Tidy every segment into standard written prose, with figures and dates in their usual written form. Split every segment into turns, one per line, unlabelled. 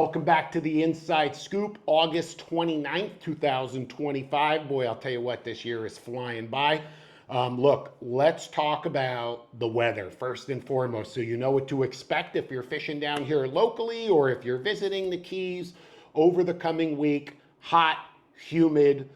Welcome back to the Inside Scoop, August 29th, 2025. Boy, I'll tell you what, this year is flying by. Look, let's talk about the weather first and foremost so you know what to expect if you're fishing down here locally or if you're visiting the Keys over the coming week. Hot, humid,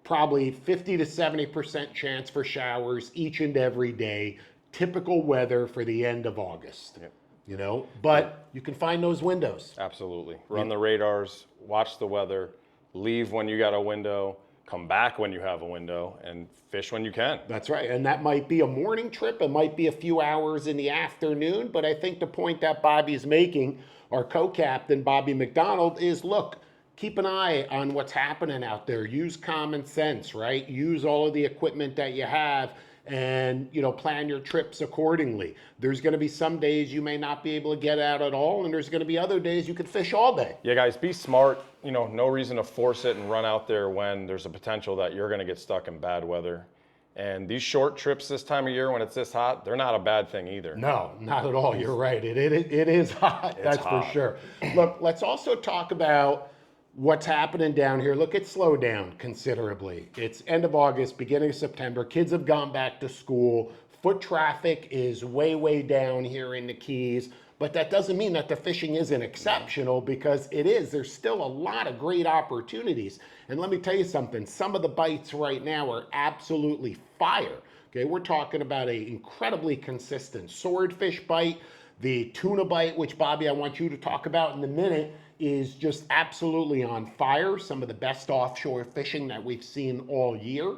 probably 50 to 70% chance for showers each and every day. Typical weather for the end of August.
Yep.
You know, but you can find those windows.
Absolutely. Run the radars, watch the weather, leave when you got a window, come back when you have a window, and fish when you can.
That's right. And that might be a morning trip. It might be a few hours in the afternoon. But I think the point that Bobby's making, our co-captain, Bobby McDonald, is look, keep an eye on what's happening out there. Use common sense, right? Use all of the equipment that you have and, you know, plan your trips accordingly. There's going to be some days you may not be able to get out at all, and there's going to be other days you could fish all day.
Yeah, guys, be smart. You know, no reason to force it and run out there when there's a potential that you're going to get stuck in bad weather. And these short trips this time of year when it's this hot, they're not a bad thing either.
No, not at all. You're right. It is hot. That's hot. For sure. Look, let's also talk about what's happening down here. Look, it's slowed down considerably. It's end of August, beginning of September. Kids have gone back to school. Foot traffic is way down here in the Keys. But that doesn't mean that the fishing isn't exceptional, because it is. There's still a lot of great opportunities. And let me tell you something. Some of the bites right now are absolutely fire. Okay, we're talking about an incredibly consistent swordfish bite. The tuna bite, which, Bobby, I want you to talk about in a minute, is just absolutely on fire. Some of the best offshore fishing that we've seen all year.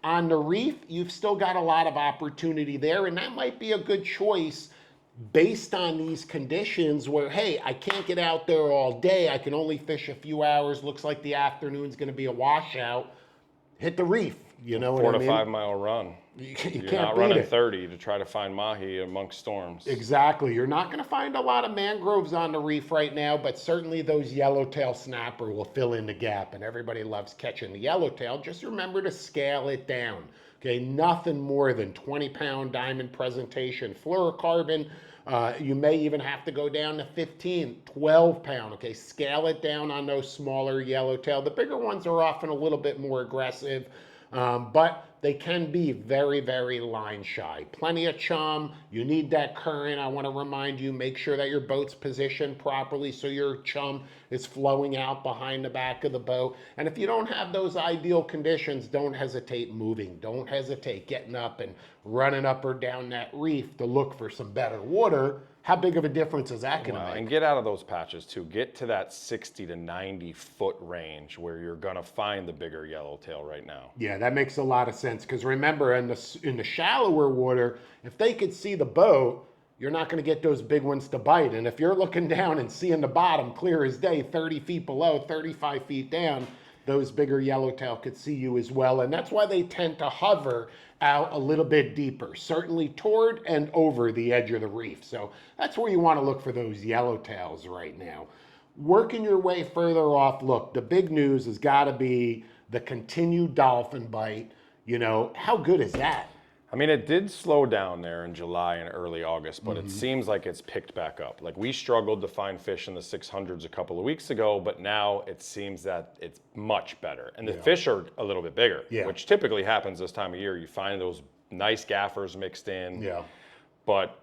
On the reef, you've still got a lot of opportunity there, and that might be a good choice based on these conditions where, hey, I can't get out there all day. I can only fish a few hours. Looks like the afternoon's going to be a washout. Hit the reef. You know what I mean?
4 to 5 mile run.
You
You're
can't
not
beat
running
it.
30 to try to find mahi amongst storms.
Exactly. You're not going to find a lot of mangroves on the reef right now, but certainly those yellowtail snapper will fill in the gap, and everybody loves catching the yellowtail. Just remember to scale it down. Okay, nothing more than 20-pound diamond presentation fluorocarbon. You may even have to go down to 15, 12 pound. Okay, scale it down on those smaller yellowtail. The bigger ones are often a little bit more aggressive, but they can be very line shy. Plenty of chum. You need that current. I want to remind you, make sure that your boat's positioned properly so your chum is flowing out behind the back of the boat. And if you don't have those ideal conditions, don't hesitate moving. Don't hesitate getting up and running up or down that reef to look for some better water. How big of a difference is that going to make?
And get out of those patches too. Get to that 60 to 90 foot range where you're going to find the bigger yellowtail right now.
Yeah, that makes a lot of sense, because remember, in the shallower water, if they could see the boat, you're not going to get those big ones to bite. And if you're looking down and seeing the bottom clear as day, 30 feet below, 35 feet down, those bigger yellowtail could see you as well. And that's why they tend to hover out a little bit deeper, certainly toward and over the edge of the reef. So that's where you want to look for those yellowtails right now. Working your way further off, look, the big news has got to be the continued dolphin bite. You know, how good is that?
I mean, it did slow down there in July and early August, but it seems like it's picked back up. Like, we struggled to find fish in the 600s a couple of weeks ago, but now it seems that it's much better. And the fish are a little bit bigger, which typically happens this time of year. You find those nice gaffers mixed in.
Yeah.
But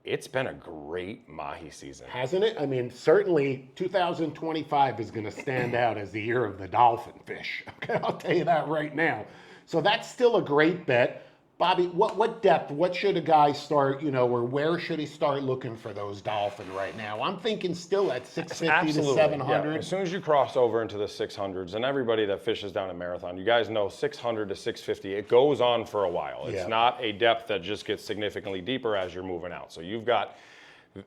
it's been a great mahi season.
Hasn't it? I mean, certainly 2025 is going to stand out as the year of the dolphin fish. Okay, I'll tell you that right now. So that's still a great bet. Bobby, what depth, what should a guy start, you know, or where should he start looking for those dolphin right now? I'm thinking still at 650 to 700.
Yeah. As soon as you cross over into the 600s, and everybody that fishes down in Marathon, you guys know 600 to 650, it goes on for a while. It's not a depth that just gets significantly deeper as you're moving out. So you've got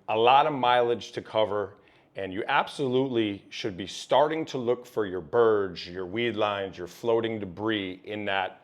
a lot of mileage to cover, and you absolutely should be starting to look for your birds, your weed lines, your floating debris in that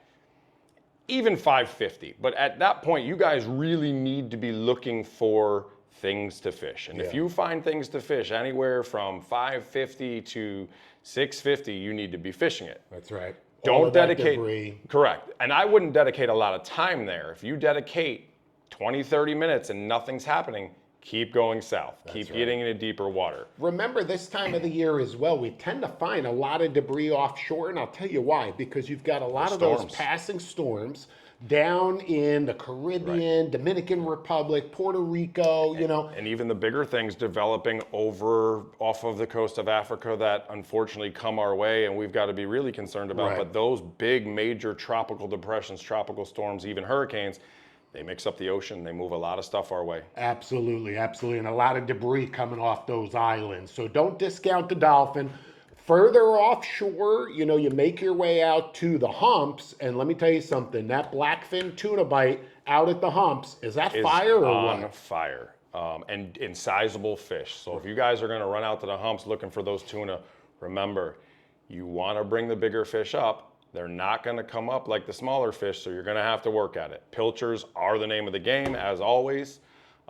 even 550. But at that point, you guys really need to be looking for things to fish. And if you find things to fish anywhere from 550 to 650, you need to be fishing it.
That's right.
Don't dedicate, correct. And I wouldn't dedicate a lot of time there. If you dedicate 20, 30 minutes and nothing's happening, keep going south, keep getting into deeper water.
Remember this time of the year as well, we tend to find a lot of debris offshore, and I'll tell you why, because you've got a lot of those passing storms down in the Caribbean, Dominican Republic, Puerto Rico, you know.
And even the bigger things developing over off of the coast of Africa that unfortunately come our way and we've got to be really concerned about. But those big major tropical depressions, tropical storms, even hurricanes, they mix up the ocean. They move a lot of stuff our way.
Absolutely, absolutely. And a lot of debris coming off those islands. So don't discount the dolphin. Further offshore, you know, you make your way out to the humps, and let me tell you something, that blackfin tuna bite out at the humps, is that fire or
on
what?
fire. And sizable fish. So if you guys are gonna run out to the humps looking for those tuna, remember, you wanna bring the bigger fish up. They're not gonna come up like the smaller fish, so you're gonna have to work at it. Pilchers are the name of the game, as always.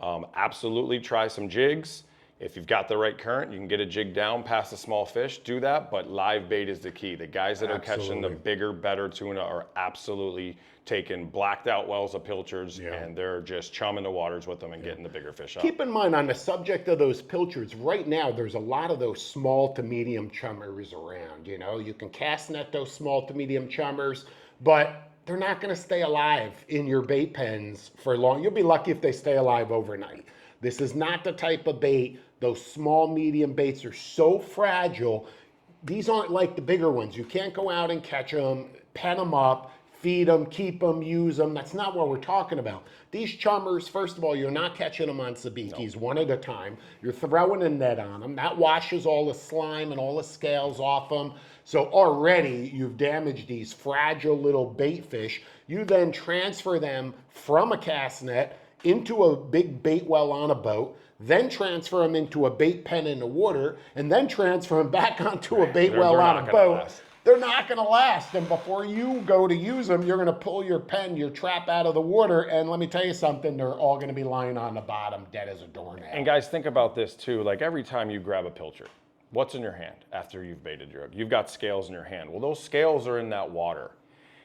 Absolutely try some jigs. If you've got the right current, you can get a jig down past the small fish, do that, but live bait is the key. The guys that are catching the bigger, better tuna are absolutely taking blacked out wells of pilchards and they're just chumming the waters with them and getting the bigger fish up.
Keep in mind, on the subject of those pilchards, right now there's a lot of those small to medium chummers around. You know, you can cast net those small to medium chummers, but they're not going to stay alive in your bait pens for long. You'll be lucky if they stay alive overnight. This is not the type of bait. Those small, medium baits are so fragile. These aren't like the bigger ones. You can't go out and catch them, pen them up, feed them, keep them, use them. That's not what we're talking about. These chummers, first of all, you're not catching them on sabikis one at a time. You're throwing a net on them. That washes all the slime and all the scales off them. So already you've damaged these fragile little bait fish. You then transfer them from a cast net into a big bait well on a boat, then transfer them into a bait pen in the water, and then transfer them back onto a bait well on a boat. They're not going to last. And before you go to use them, you're going to pull your pen, your trap out of the water. And let me tell you something, they're all going to be lying on the bottom, dead as a doornail.
And guys, think about this too. Like every time you grab a pilchard, what's in your hand after you've baited your hook? You've got scales in your hand. Well, those scales are in that water.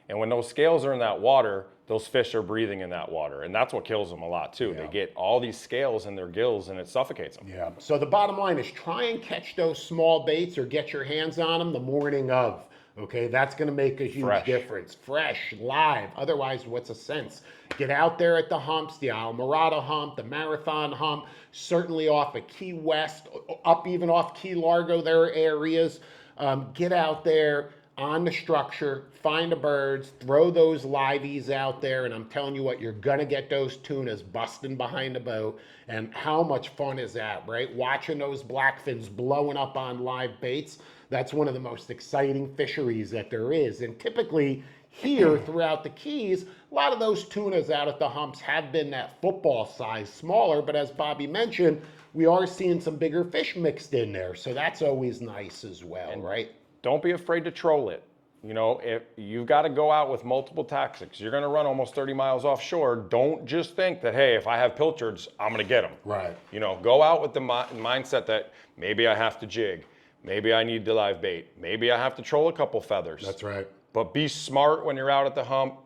And when those scales are in that water, those fish are breathing in that water. And that's what kills them a lot too. They get all these scales in their gills and it suffocates them.
Yeah. So the bottom line is try and catch those small baits or get your hands on them the morning of. Okay, that's going to make a huge difference. Fresh, live. Otherwise, what's a sense? Get out there at the humps, the Almirada hump, the Marathon hump, certainly off of Key West, up even off Key Largo, there are areas. Get out there on the structure, find the birds, throw those liveys out there, and I'm telling you what, you're going to get those tunas busting behind the boat. And how much fun is that, right? Watching those blackfins blowing up on live baits. That's one of the most exciting fisheries that there is. And typically here throughout the Keys, a lot of those tunas out at the humps have been that football size, smaller. But as Bobby mentioned, we are seeing some bigger fish mixed in there. So that's always nice as well, right?
Don't be afraid to troll it. You know, if you've got to go out with multiple tactics, you're going to run almost 30 miles offshore. Don't just think that, hey, if I have pilchards, I'm going to get them.
Right.
You know, go out with the mindset that maybe I have to jig. Maybe I need to live bait. Maybe I have to troll a couple feathers.
That's right.
But be smart when you're out at the hump.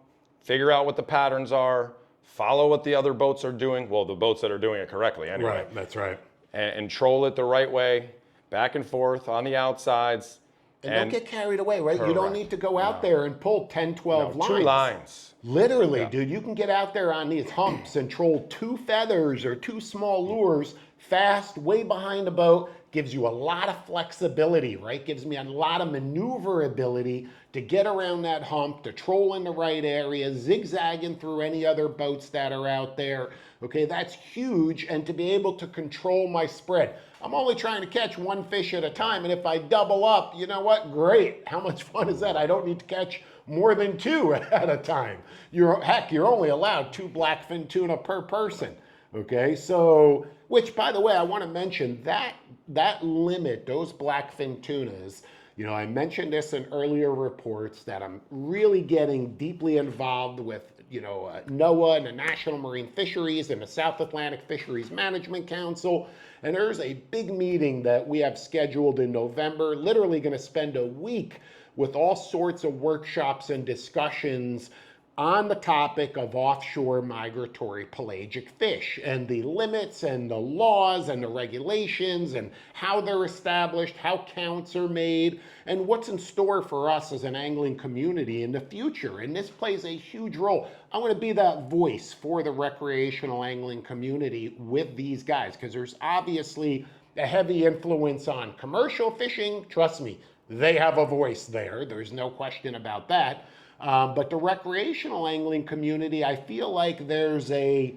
Figure out what the patterns are. Follow what the other boats are doing. Well, the boats that are doing it correctly anyway.
Right, that's right.
And troll it the right way, back and forth on the outsides.
And don't get carried away, right? You don't need to go out there and pull 10, 12 lines.
2 lines.
Literally, dude, you can get out there on these humps and troll 2 feathers or 2 small lures fast, way behind the boat. Gives you a lot of flexibility, right? Gives me a lot of maneuverability to get around that hump, to troll in the right area, zigzagging through any other boats that are out there. Okay, that's huge. And to be able to control my spread. I'm only trying to catch 1 fish at a time. And if I double up, you know what? Great. How much fun is that? I don't need to catch more than 2 at a time. You're only allowed 2 blackfin tuna per person. Okay, so, which by the way, I want to mention that limit, those blackfin tunas, you know, I mentioned this in earlier reports that I'm really getting deeply involved with, you know, NOAA and the National Marine Fisheries and the South Atlantic Fisheries Management Council. And there's a big meeting that we have scheduled in November, literally going to spend a week with all sorts of workshops and discussions on the topic of offshore migratory pelagic fish and the limits and the laws and the regulations and how they're established, how counts are made, and what's in store for us as an angling community in the future. And this plays a huge role. I want to be that voice for the recreational angling community with these guys, because there's obviously a heavy influence on commercial fishing. Trust me, they have a voice there. There's no question about that. But the recreational angling community, I feel like there's a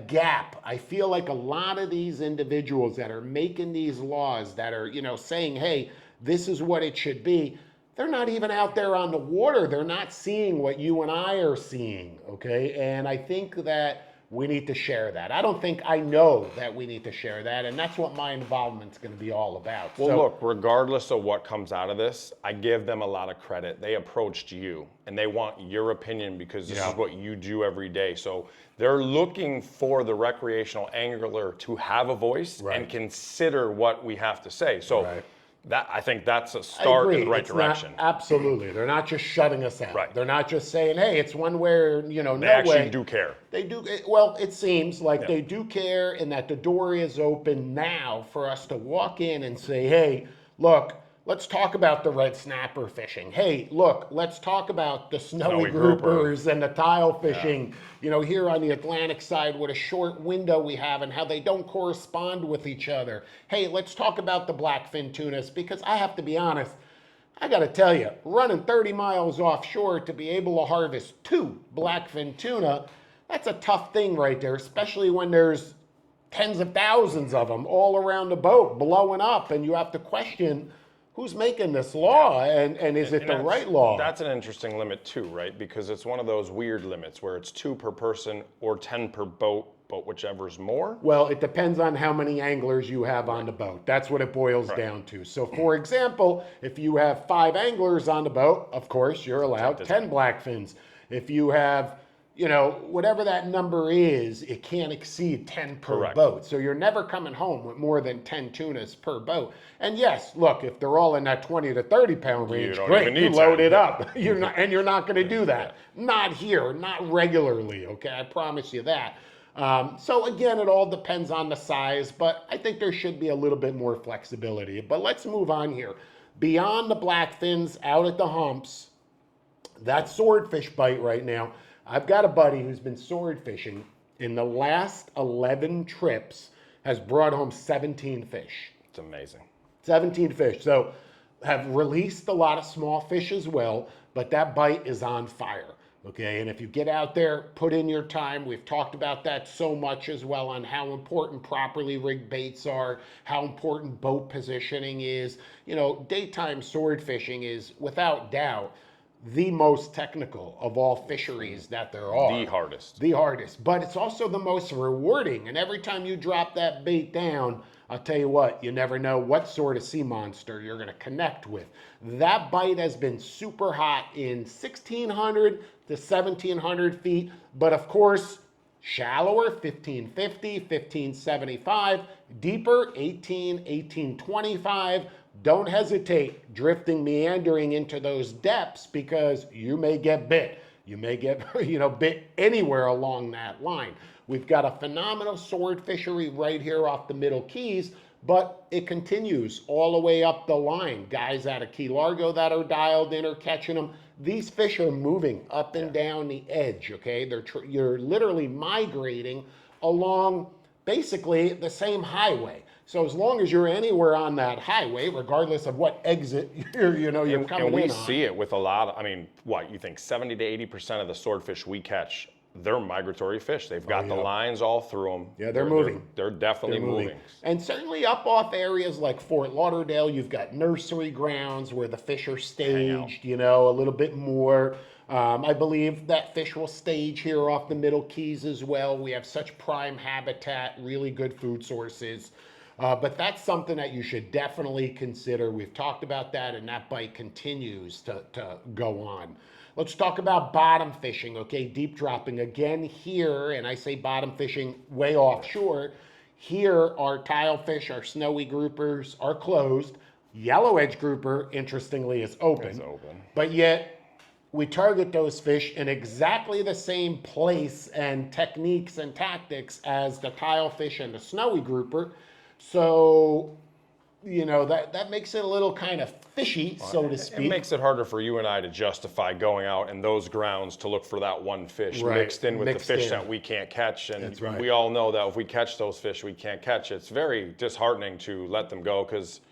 gap. I feel like a lot of these individuals that are making these laws that are, saying, hey, this is what it should be, they're not even out there on the water. They're not seeing what you and I are seeing, okay? And I think that we need to share that. I know that we need to share that, and that's what my involvement's going to be all about.
Well, look, regardless of what comes out of this, I give them a lot of credit. They approached you, and they want your opinion because this is what you do every day. So they're looking for the recreational angler to have a voice and consider what we have to say. So I think that's a start in the right direction.
Absolutely. They're not just shutting us out.
Right.
They're not just saying, hey, it's one way or, no way.
They actually do care.
They do. Well, it seems like they do care, and that the door is open now for us to walk in and say, hey, look, let's talk about the red snapper fishing. Hey, look, let's talk about the snowy groupers and the tile fishing, here on the Atlantic side, what a short window we have and how they don't correspond with each other. Hey, let's talk about the blackfin tunas, because I have to be honest, I got to tell you, running 30 miles offshore to be able to harvest 2 blackfin tuna, that's a tough thing right there, especially when there's tens of thousands of them all around the boat blowing up, and you have to question who's making this law, and is it the right law?
That's an interesting limit too, right? Because it's one of those weird limits where it's 2 per person or 10 per boat, but whichever's more.
Well, it depends on how many anglers you have on the boat. That's what it boils down to. So for example, if you have 5 anglers on the boat, of course, you're allowed 10 blackfins. If you have, whatever that number is, it can't exceed 10 per boat. So you're never coming home with more than 10 tunas per boat. And yes, look, if they're all in that 20 to 30 pound range, great, you load it up. You're not going to do that. Not here, not regularly, okay? I promise you that. So again, it all depends on the size, but I think there should be a little bit more flexibility. But let's move on here. Beyond the blackfins, out at the humps, that swordfish bite right now, I've got a buddy who's been sword fishing in the last 11 trips, has brought home 17 fish.
It's amazing.
17 fish. So have released a lot of small fish as well, but that bite is on fire. Okay, and if you get out there, put in your time. We've talked about that so much as well, on how important properly rigged baits are, how important boat positioning is. Daytime sword fishing is, without doubt, the most technical of all fisheries that there are.
The hardest.
The hardest. But it's also the most rewarding. And every time you drop that bait down, I'll tell you what, you never know what sort of sea monster you're going to connect with. That bite has been super hot in 1,600 to 1,700 feet. But of course, shallower, 1,550, 1,575. Deeper, 1825. Don't hesitate drifting, meandering into those depths, because you may get bit. You may get, bit anywhere along that line. We've got a phenomenal sword fishery right here off the Middle Keys, but it continues all the way up the line. Guys out of Key Largo that are dialed in are catching them. These fish are moving up and down the edge, okay? You're literally migrating along basically the same highway. So as long as you're anywhere on that highway, regardless of what exit you're coming in on.
And we see it with a lot of, you think 70 to 80% of the swordfish we catch, they're migratory fish. They've got the lines all through them.
Yeah, they're moving.
They're definitely moving.
And certainly up off areas like Fort Lauderdale, you've got nursery grounds where the fish are staged, a little bit more. I believe that fish will stage here off the Middle Keys as well. We have such prime habitat, really good food sources. But that's something that you should definitely consider. We've talked about that, and that bite continues to go on. Let's talk about bottom fishing, okay? Deep dropping. Again here, and I say bottom fishing way offshore. Here, our tile fish, our snowy groupers are closed. Yellow edge grouper, interestingly, is open.
It's open.
But yet, we target those fish in exactly the same place and techniques and tactics as the tilefish and the snowy grouper. So, that makes it a little kind of fishy, so to speak.
It makes it harder for you and I to justify going out in those grounds to look for that one fish mixed in with the fish that we can't catch. And we all know that if we catch those fish we can't catch, it's very disheartening to let them go because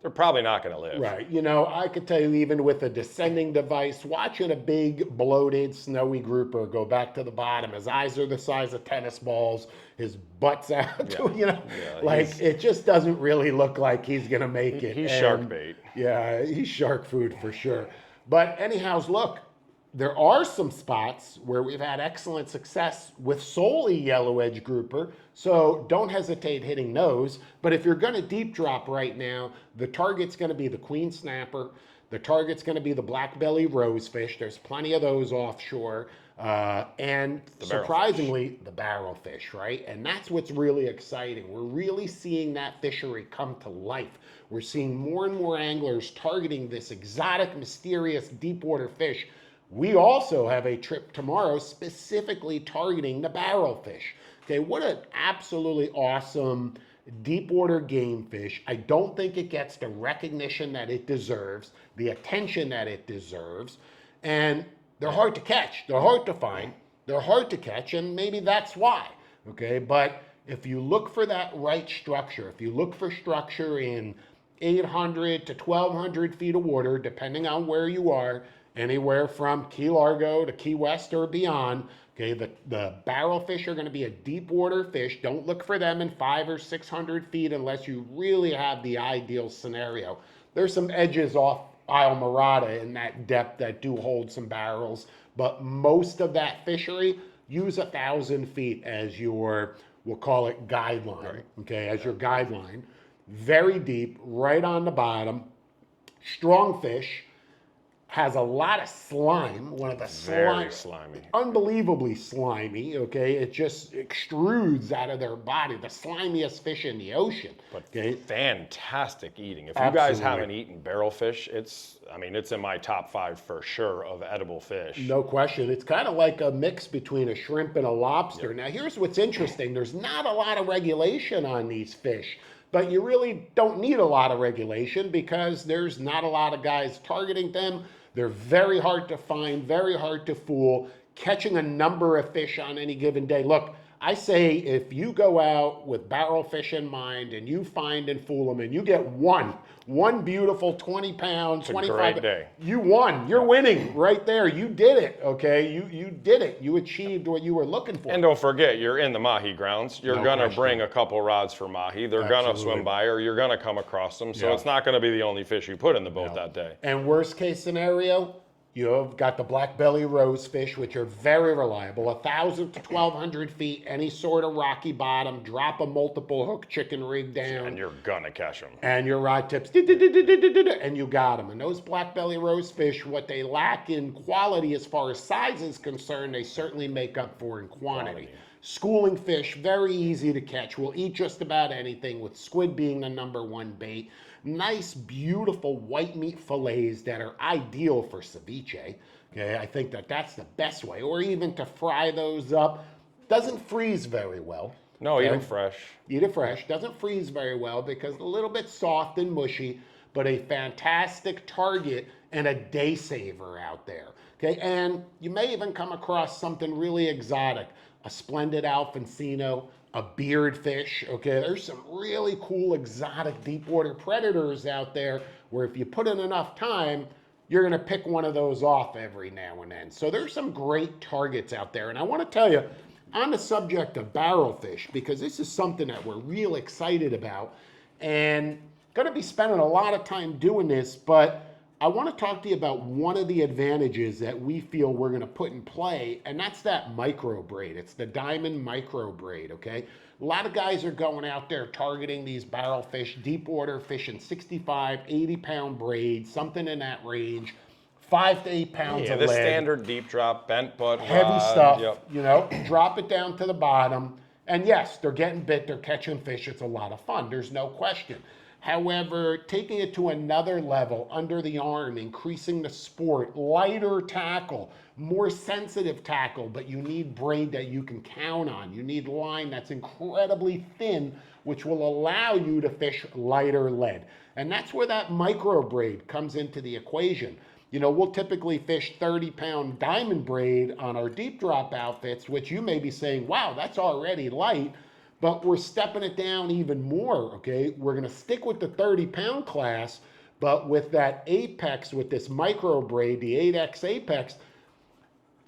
they're probably not going to live.
Right. I could tell you, even with a descending device, watching a big, bloated, snowy grouper go back to the bottom, his eyes are the size of tennis balls, his butt's out, it just doesn't really look like he's going to make it.
He's shark bait.
Yeah, he's shark food for sure. But anyhow, look, there are some spots where we've had excellent success with solely yellow edge grouper, so don't hesitate hitting those. But if you're going to deep drop right now, the target's going to be the queen snapper. The target's going to be the black belly rosefish. There's plenty of those offshore. And surprisingly, the barrelfish, right? And that's what's really exciting. We're really seeing that fishery come to life. We're seeing more and more anglers targeting this exotic, mysterious, deep water fish. We also have a trip tomorrow specifically targeting the barrelfish. Okay, what an absolutely awesome deep water game fish. I don't think it gets the recognition that it deserves, the attention that it deserves, and they're hard to catch. They're hard to find. They're hard to catch, and maybe that's why. Okay, but if you look for that right structure, if you look for structure in 800 to 1,200 feet of water, depending on where you are, anywhere from Key Largo to Key West or beyond. Okay, the barrelfish are going to be a deep water fish. Don't look for them in 500 or 600 feet unless you really have the ideal scenario. There's some edges off Isle Morada in that depth that do hold some barrels, but most of that fishery, use 1,000 feet as your, we'll call it guideline, okay, as your guideline. Very deep, right on the bottom, strong fish, has a lot of slime, one of the
very slimy,
unbelievably slimy, okay? It just extrudes out of their body, the slimiest fish in the ocean.
But fantastic eating. If you guys haven't eaten barrelfish, it's in my top 5 for sure of edible fish.
No question. It's kind of like a mix between a shrimp and a lobster. Now, here's what's interesting. There's not a lot of regulation on these fish, but you really don't need a lot of regulation because there's not a lot of guys targeting them. They're very hard to find, very hard to fool, catching a number of fish on any given day. Look, I say if you go out with barrelfish in mind and you find and fool them and you get one beautiful 20 pound, 25
day.
You won. You're winning right there. You did it, okay? You did it. You achieved what you were looking for.
And don't forget, you're in the mahi grounds. You're going to bring a couple rods for mahi. They're going to swim by or you're going to come across them. So it's not going to be the only fish you put in the boat that day.
And worst case scenario, you've got the black belly rosefish, which are very reliable. 1,000 to 1,200 feet, any sort of rocky bottom, drop a multiple hook chicken rig down.
And you're going to catch them.
And your rod tips, and you got them. And those black belly rosefish, what they lack in quality as far as size is concerned, they certainly make up for in quantity. Schooling fish, very easy to catch. We'll eat just about anything, with squid being the #1 bait. Nice, beautiful white meat fillets that are ideal for ceviche. Okay, I think that's the best way. Or even to fry those up. Doesn't freeze very well.
No, eat them fresh.
Eat it fresh. Doesn't freeze very well because a little bit soft and mushy, but a fantastic target and a day saver out there. Okay, and you may even come across something really exotic. A splendid Alfonsino, a beardfish, okay? There's some really cool exotic deep water predators out there where if you put in enough time, you're gonna pick one of those off every now and then. So there's some great targets out there. And I wanna tell you, on the subject of barrelfish, because this is something that we're real excited about and gonna be spending a lot of time doing this, but I want to talk to you about one of the advantages that we feel we're going to put in play, and that's that micro-braid. It's the diamond micro-braid, okay? A lot of guys are going out there targeting these barrelfish, deep water fishing 65, 80-pound braids, something in that range, 5 to 8 pounds of
the
lead.
standard deep drop, bent butt
Heavy
rod,
stuff, drop it down to the bottom. And yes, they're getting bit, they're catching fish. It's a lot of fun. There's no question. However, taking it to another level, under the arm, increasing the sport, lighter tackle, more sensitive tackle, but you need braid that you can count on. You need line that's incredibly thin, which will allow you to fish lighter lead. And that's where that micro-braid comes into the equation. You know, we'll typically fish 30-pound diamond braid on our deep drop outfits, which you may be saying, wow, that's already light. But we're stepping it down even more, okay? We're gonna stick with the 30-pound class, but with that apex, with this micro braid, the 8X apex,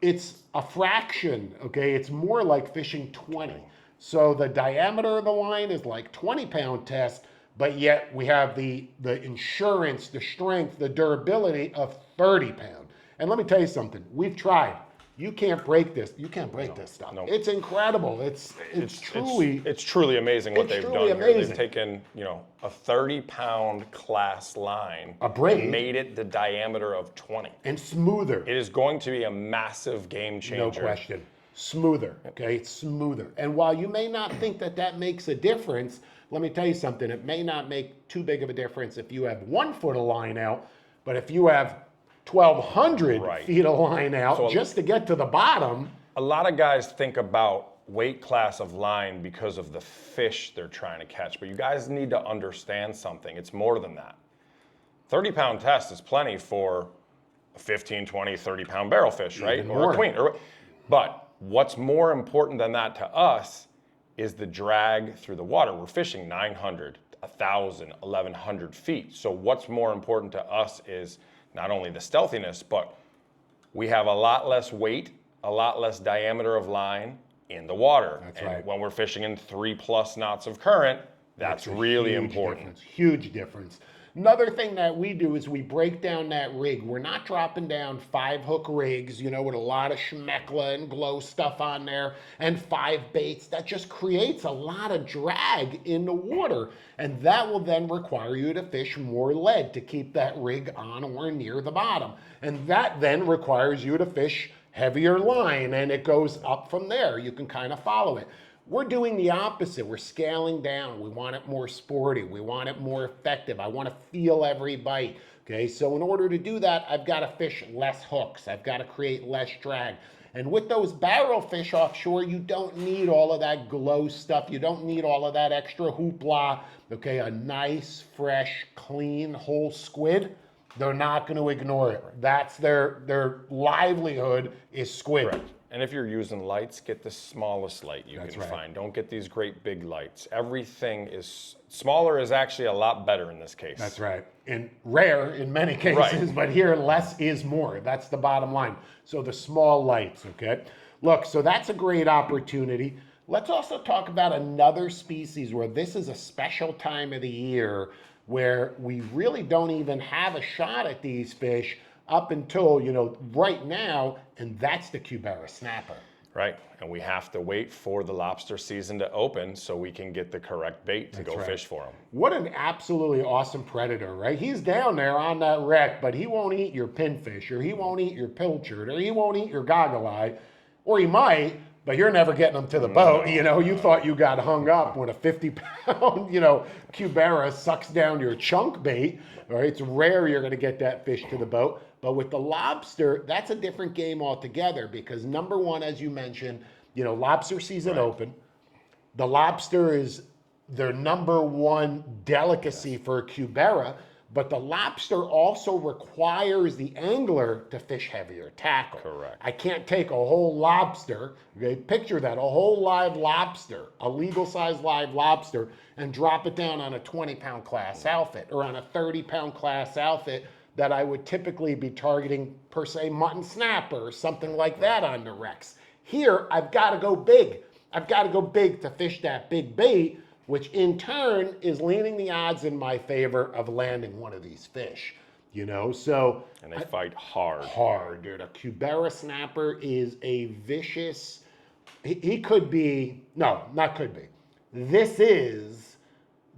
it's a fraction, okay? It's more like fishing 20. So the diameter of the line is like 20-pound test, but yet we have the insurance, the strength, the durability of 30-pound. And let me tell you something, we've tried. You can't break this. You can't break this stuff.
No.
It's incredible. It's truly
amazing what they've done here.
Amazing.
They've taken, you know, a 30-pound class line,
a braid,
and made it the diameter of 20,
and smoother.
It is going to be a massive game changer.
No question. Smoother. Okay, it's smoother. And while you may not think that that makes a difference, let me tell you something. It may not make too big of a difference if you have 1 foot of line out, but if you have 1,200 feet of line out, so just to get to the bottom.
A lot of guys think about weight class of line because of the fish they're trying to catch, but you guys need to understand something. It's more than that. 30-pound test is plenty for a 15, 20, 30-pound barrel fish, right?
Even
or
more.
A queen. But what's more important than that to us is the drag through the water. We're fishing 900, 1,000, 1,100 feet. So what's more important to us is not only the stealthiness, but we have a lot less weight, a lot less diameter of line in the water.
That's
and
right.
When we're fishing in 3+ knots of current, that's really important.
Huge difference. Another thing that we do is we break down that rig. We're not dropping down 5-hook rigs, you know, with a lot of schmeckla and glow stuff on there and 5 baits. That just creates a lot of drag in the water. And that will then require you to fish more lead to keep that rig on or near the bottom. And that then requires you to fish heavier line, and it goes up from there. You can kind of follow it. We're doing the opposite. We're scaling down. We want it more sporty. We want it more effective. I want to feel every bite. Okay, so in order to do that, I've got to fish less hooks. I've got to create less drag. And with those barrel fish offshore, you don't need all of that glow stuff. You don't need all of that extra hoopla. Okay, a nice, fresh, clean, whole squid, they're not going to ignore it. That's their livelihood is squid.
Correct. And if you're using lights, get the smallest light you can find. Don't get these great big lights. Everything is smaller is actually a lot better in this case.
That's right. And rare in many cases, but here less is more. That's the bottom line. So the small lights, okay? Look, so that's a great opportunity. Let's also talk about another species where this is a special time of the year where we really don't even have a shot at these fish up until, you know, right now, and that's the Cubera snapper.
Right, and we have to wait for the lobster season to open so we can get the correct bait to go fish for them.
What an absolutely awesome predator, right? He's down there on that wreck, but he won't eat your pinfish, or he won't eat your pilchard, or he won't eat your goggle eye, or he might, but you're never getting him to the boat. You know, you thought you got hung up when a 50-pound, you know, Cubera sucks down your chunk bait. All right, it's rare you're going to get that fish to the boat. But with the lobster, that's a different game altogether because number one, as you mentioned, you know, lobster season open. The lobster is their number one delicacy for a Cubera, but the lobster also requires the angler to fish heavier tackle.
Correct.
I can't take a whole lobster, okay, picture that, a whole live lobster, a legal size live lobster, and drop it down on a 20-pound class outfit or on a 30-pound class outfit that I would typically be targeting, per se, mutton snapper or something like that on the wrecks. Here, I've got to go big. I've got to go big to fish that big bait, which in turn is leaning the odds in my favor of landing one of these fish, you know? So.
And they fight hard.
Hard, dude. A Cubera snapper is a vicious, he could be, no, not could be. This is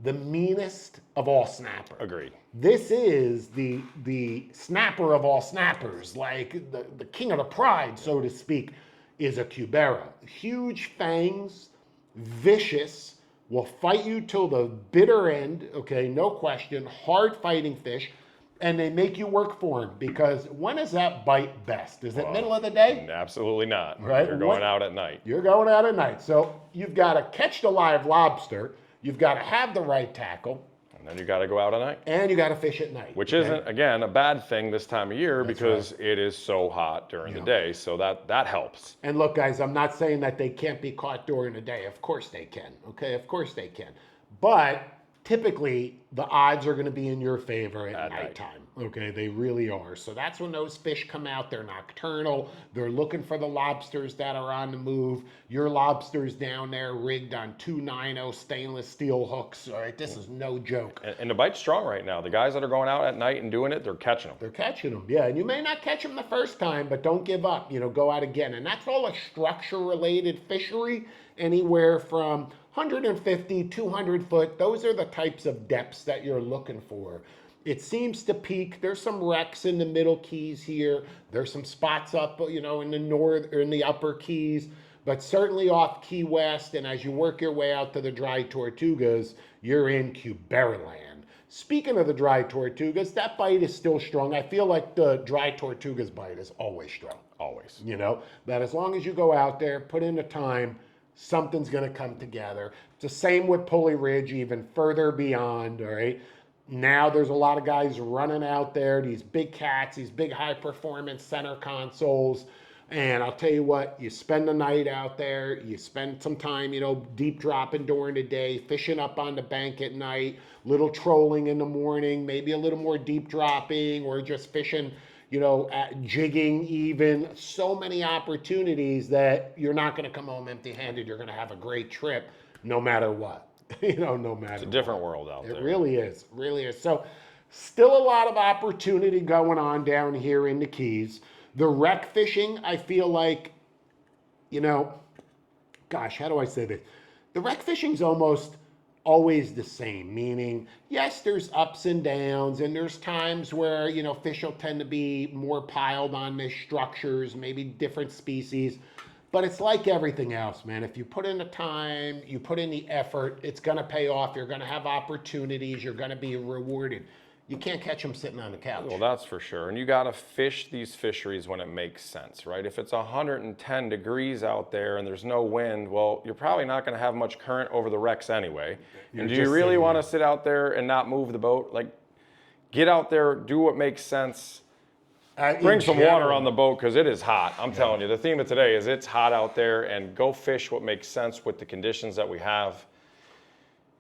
the meanest of all snappers.
Agreed.
This is the snapper of all snappers, like the king of the pride, so to speak, is a Cubera. Huge fangs, vicious, will fight you till the bitter end, okay, no question, hard fighting fish, and they make you work for them because when is that bite best? Is it middle of the day?
Absolutely not.
Right?
You're going out at night.
You're going out at night. So you've got to catch the live lobster, you've got to have the right tackle,
and then you got to go out at night.
and you got to fish at night.
Which isn't, again, a bad thing this time of year because it is so hot during the day. So that helps.
And look, guys, I'm not saying that they can't be caught during the day. Of course they can. Okay, of course they can. But typically, the odds are going to be in your favor at nighttime. Okay, they really are. So that's when those fish come out. They're nocturnal. They're looking for the lobsters that are on the move. Your lobster's down there rigged on 290 stainless steel hooks. All right, this is no joke.
And the bite's strong right now. The guys that are going out at night and doing it, they're catching them.
They're catching them, yeah. And you may not catch them the first time, but don't give up. You know, go out again. And that's all a structure-related fishery, anywhere from 150, 200 foot. Those are the types of depths that you're looking for. It seems to peak. There's some wrecks in the middle keys here. There's some spots up, you know, in the north or in the upper keys, but certainly off Key West. And as you work your way out to the dry Tortugas, you're in Cuberoland. Speaking of the dry Tortugas, that bite is still strong. I feel like the dry Tortugas bite is always strong.
Always.
You know, that as long as you go out there, put in the time, something's going to come together. It's the same with Pulley Ridge, even further beyond, all right? Now there's a lot of guys running out there, these big cats, these big high-performance center consoles, and I'll tell you what, you spend the night out there, you spend some time, you know, deep dropping during the day, fishing up on the bank at night, little trolling in the morning, maybe a little more deep dropping, or just fishing, you know, jigging even. So many opportunities that you're not going to come home empty-handed. You're going to have a great trip no matter what. You know, no matter.
It's a different world out there.
It really is. Really is. So still a lot of opportunity going on down here in the Keys. The wreck fishing, I feel like, you know, gosh, how do I say this? The wreck fishing's almost always the same, meaning, yes, there's ups and downs, and there's times where, you know, fish will tend to be more piled on the structures, maybe different species. But it's like everything else, man. If you put in the time, you put in the effort, it's going to pay off. You're going to have opportunities. You're going to be rewarded. You can't catch them sitting on the couch.
Well, that's for sure. And you got to fish these fisheries when it makes sense, right? If it's 110 degrees out there and there's no wind, well, you're probably not going to have much current over the wrecks anyway. And do you really want to sit out there and not move the boat? Like, get out there, do what makes sense. Bring some water on the boat because it is hot. I'm telling you, the theme of today is it's hot out there, and go fish what makes sense with the conditions that we have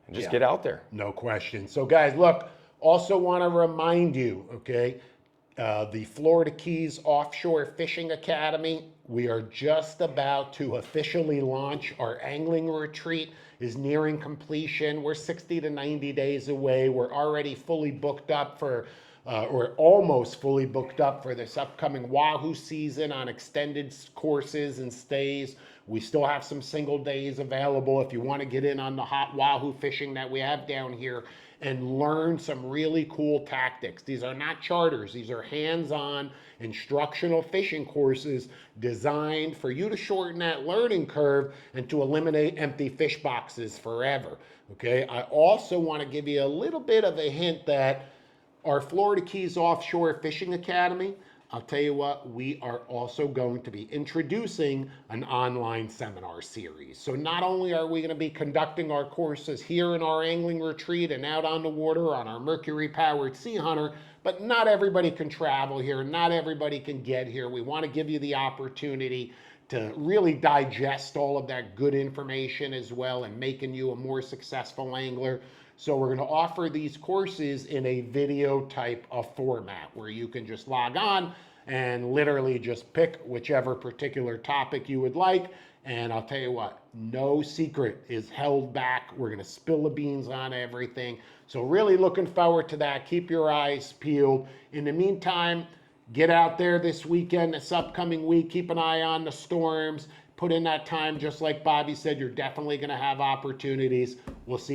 and just get out there.
No question. So guys, look, also want to remind you, okay, the Florida Keys Offshore Fishing Academy, we are just about to officially launch. Our angling retreat is nearing completion. We're 60 to 90 days away. We're already fully booked up for or almost fully booked up for this upcoming wahoo season on extended courses and stays. We still have some single days available if you want to get in on the hot wahoo fishing that we have down here and learn some really cool tactics. These are not charters. These are hands-on instructional fishing courses designed for you to shorten that learning curve and to eliminate empty fish boxes forever. Okay, I also want to give you a little bit of a hint that our Florida Keys Offshore Fishing Academy, I'll tell you what, we are also going to be introducing an online seminar series. So not only are we going to be conducting our courses here in our angling retreat and out on the water on our Mercury-powered Sea Hunter, but not everybody can travel here. Not everybody can get here. We want to give you the opportunity to really digest all of that good information as well and making you a more successful angler. So we're going to offer these courses in a video type of format where you can just log on and literally just pick whichever particular topic you would like. And I'll tell you what, no secret is held back. We're going to spill the beans on everything. So really looking forward to that. Keep your eyes peeled. In the meantime, get out there this weekend, this upcoming week. Keep an eye on the storms. Put in that time, just like Bobby said, you're definitely going to have opportunities. We'll see you.